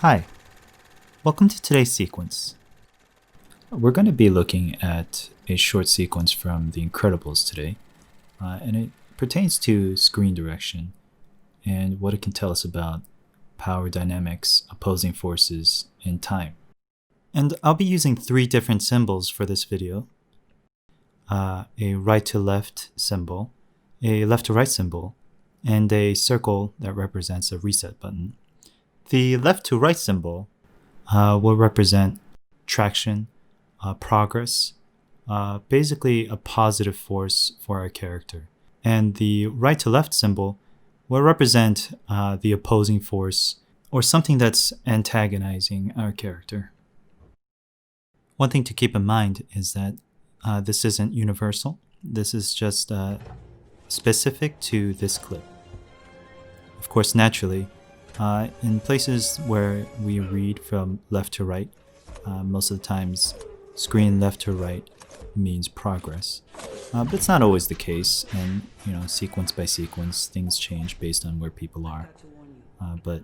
Hi, welcome to today's sequence. We're going to be looking at a short sequence from The Incredibles today, and it pertains to screen direction and what it can tell us about power dynamics, opposing forces, and time. And I'll be using three different symbols for this video. A right to left symbol, a left to right symbol, and a circle that represents a reset button. The left to right symbol will represent traction, progress, basically a positive force for our character. And the right to left symbol will represent the opposing force or something that's antagonizing our character. One thing to keep in mind is that this isn't universal. This is just specific to this clip. Of course, naturally, in places where we read from left to right, most of the times screen left to right means progress. But it's not always the case, and sequence by sequence, things change based on where people are. But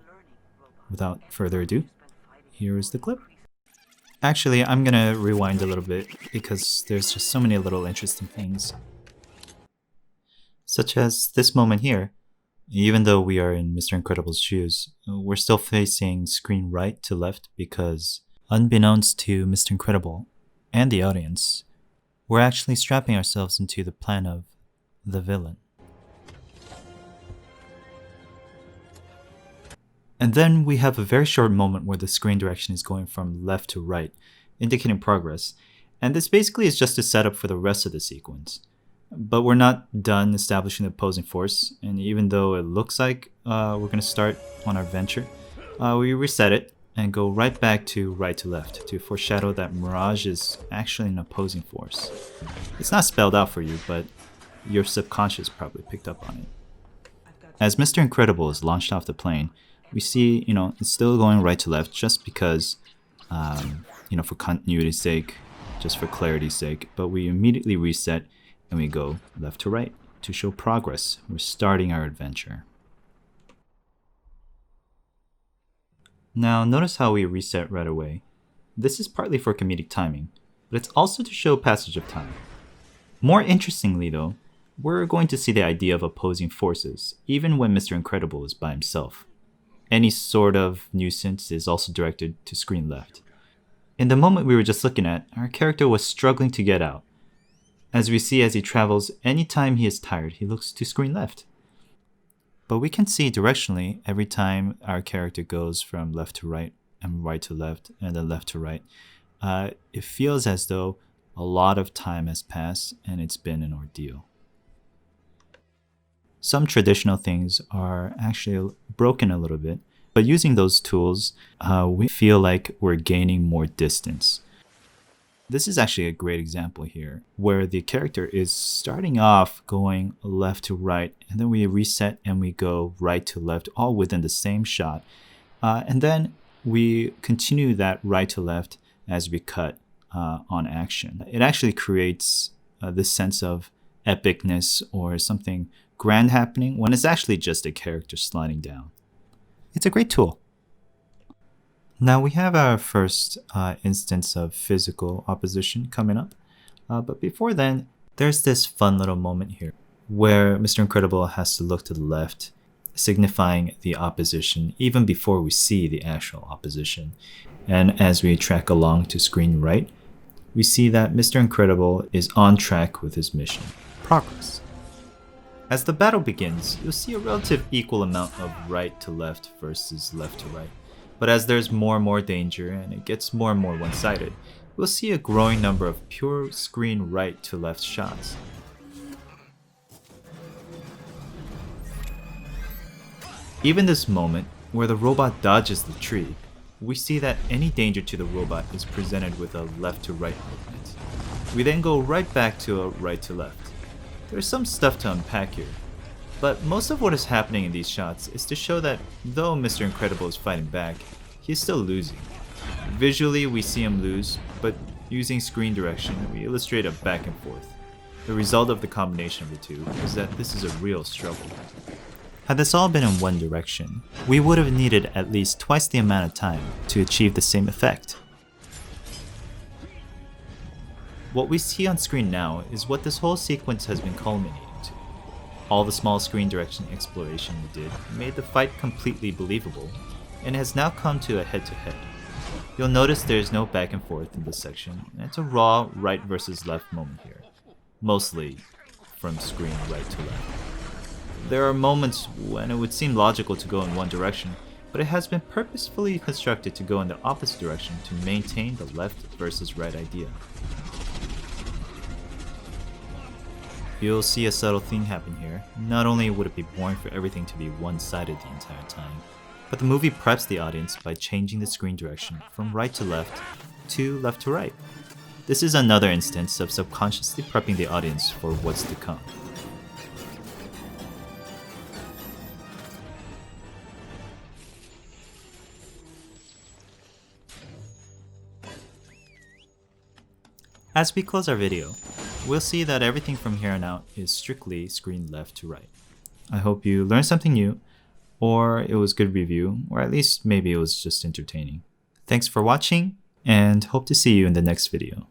without further ado, here is the clip. Actually, I'm gonna rewind a little bit because there's just so many little interesting things. Such as this moment here. Even though we are in Mr. Incredible's shoes, we're still facing screen right to left because, unbeknownst to Mr. Incredible and the audience, we're actually strapping ourselves into the plan of the villain. And then we have a very short moment where the screen direction is going from left to right, indicating progress, and this basically is just a setup for the rest of the sequence. But we're not done establishing the opposing force, and even though it looks like we're going to start on our venture, we reset it and go right back to right to left to foreshadow that Mirage is actually an opposing force. It's not spelled out for you, but your subconscious probably picked up on it. As Mr. Incredible is launched off the plane, we see, it's still going right to left just because, for continuity's sake, just for clarity's sake, but we immediately reset and we go left to right to show progress. We're starting our adventure. Now notice how we reset right away. This is partly for comedic timing, but it's also to show passage of time. More interestingly though, we're going to see the idea of opposing forces, even when Mr. Incredible is by himself. Any sort of nuisance is also directed to screen left. In the moment we were just looking at, our character was struggling to get out. As we see as he travels, anytime he is tired, he looks to screen left. But we can see directionally every time our character goes from left to right and right to left and then left to right. It feels as though a lot of time has passed and it's been an ordeal. Some traditional things are actually broken a little bit, but using those tools, we feel like we're gaining more distance. This is actually a great example here, where the character is starting off going left to right, and then we reset and we go right to left, all within the same shot. And then we continue that right to left as we cut on action. It actually creates this sense of epicness or something grand happening when it's actually just a character sliding down. It's a great tool. Now we have our first instance of physical opposition coming up, but before then, there's this fun little moment here where Mr. Incredible has to look to the left, signifying the opposition even before we see the actual opposition. And as we track along to screen right, we see that Mr. Incredible is on track with his mission, progress. As the battle begins, you'll see a relative equal amount of right to left versus left to right. But as there's more and more danger and it gets more and more one-sided, we'll see a growing number of pure screen right to left shots. Even this moment, where the robot dodges the tree, we see that any danger to the robot is presented with a left to right movement. We then go right back to a right to left. There's some stuff to unpack here, but most of what is happening in these shots is to show that though Mr. Incredible is fighting back, he's still losing. Visually we see him lose, but using screen direction we illustrate a back and forth. The result of the combination of the two is that this is a real struggle. Had this all been in one direction, we would have needed at least twice the amount of time to achieve the same effect. What we see on screen now is what this whole sequence has been culminating to. All the small screen direction exploration we did made the fight completely believable, and has now come to a head-to-head. You'll notice there is no back and forth in this section, and it's a raw right versus left moment here, mostly from screen right to left. There are moments when it would seem logical to go in one direction, but it has been purposefully constructed to go in the opposite direction to maintain the left versus right idea. You'll see a subtle thing happen here. Not only would it be boring for everything to be one-sided the entire time, but the movie preps the audience by changing the screen direction from right to left to right. This is another instance of subconsciously prepping the audience for what's to come. As we close our video, we'll see that everything from here on out is strictly screen left to right. I hope you learned something new, or it was good review, or at least maybe it was just entertaining. Thanks for watching, and hope to see you in the next video.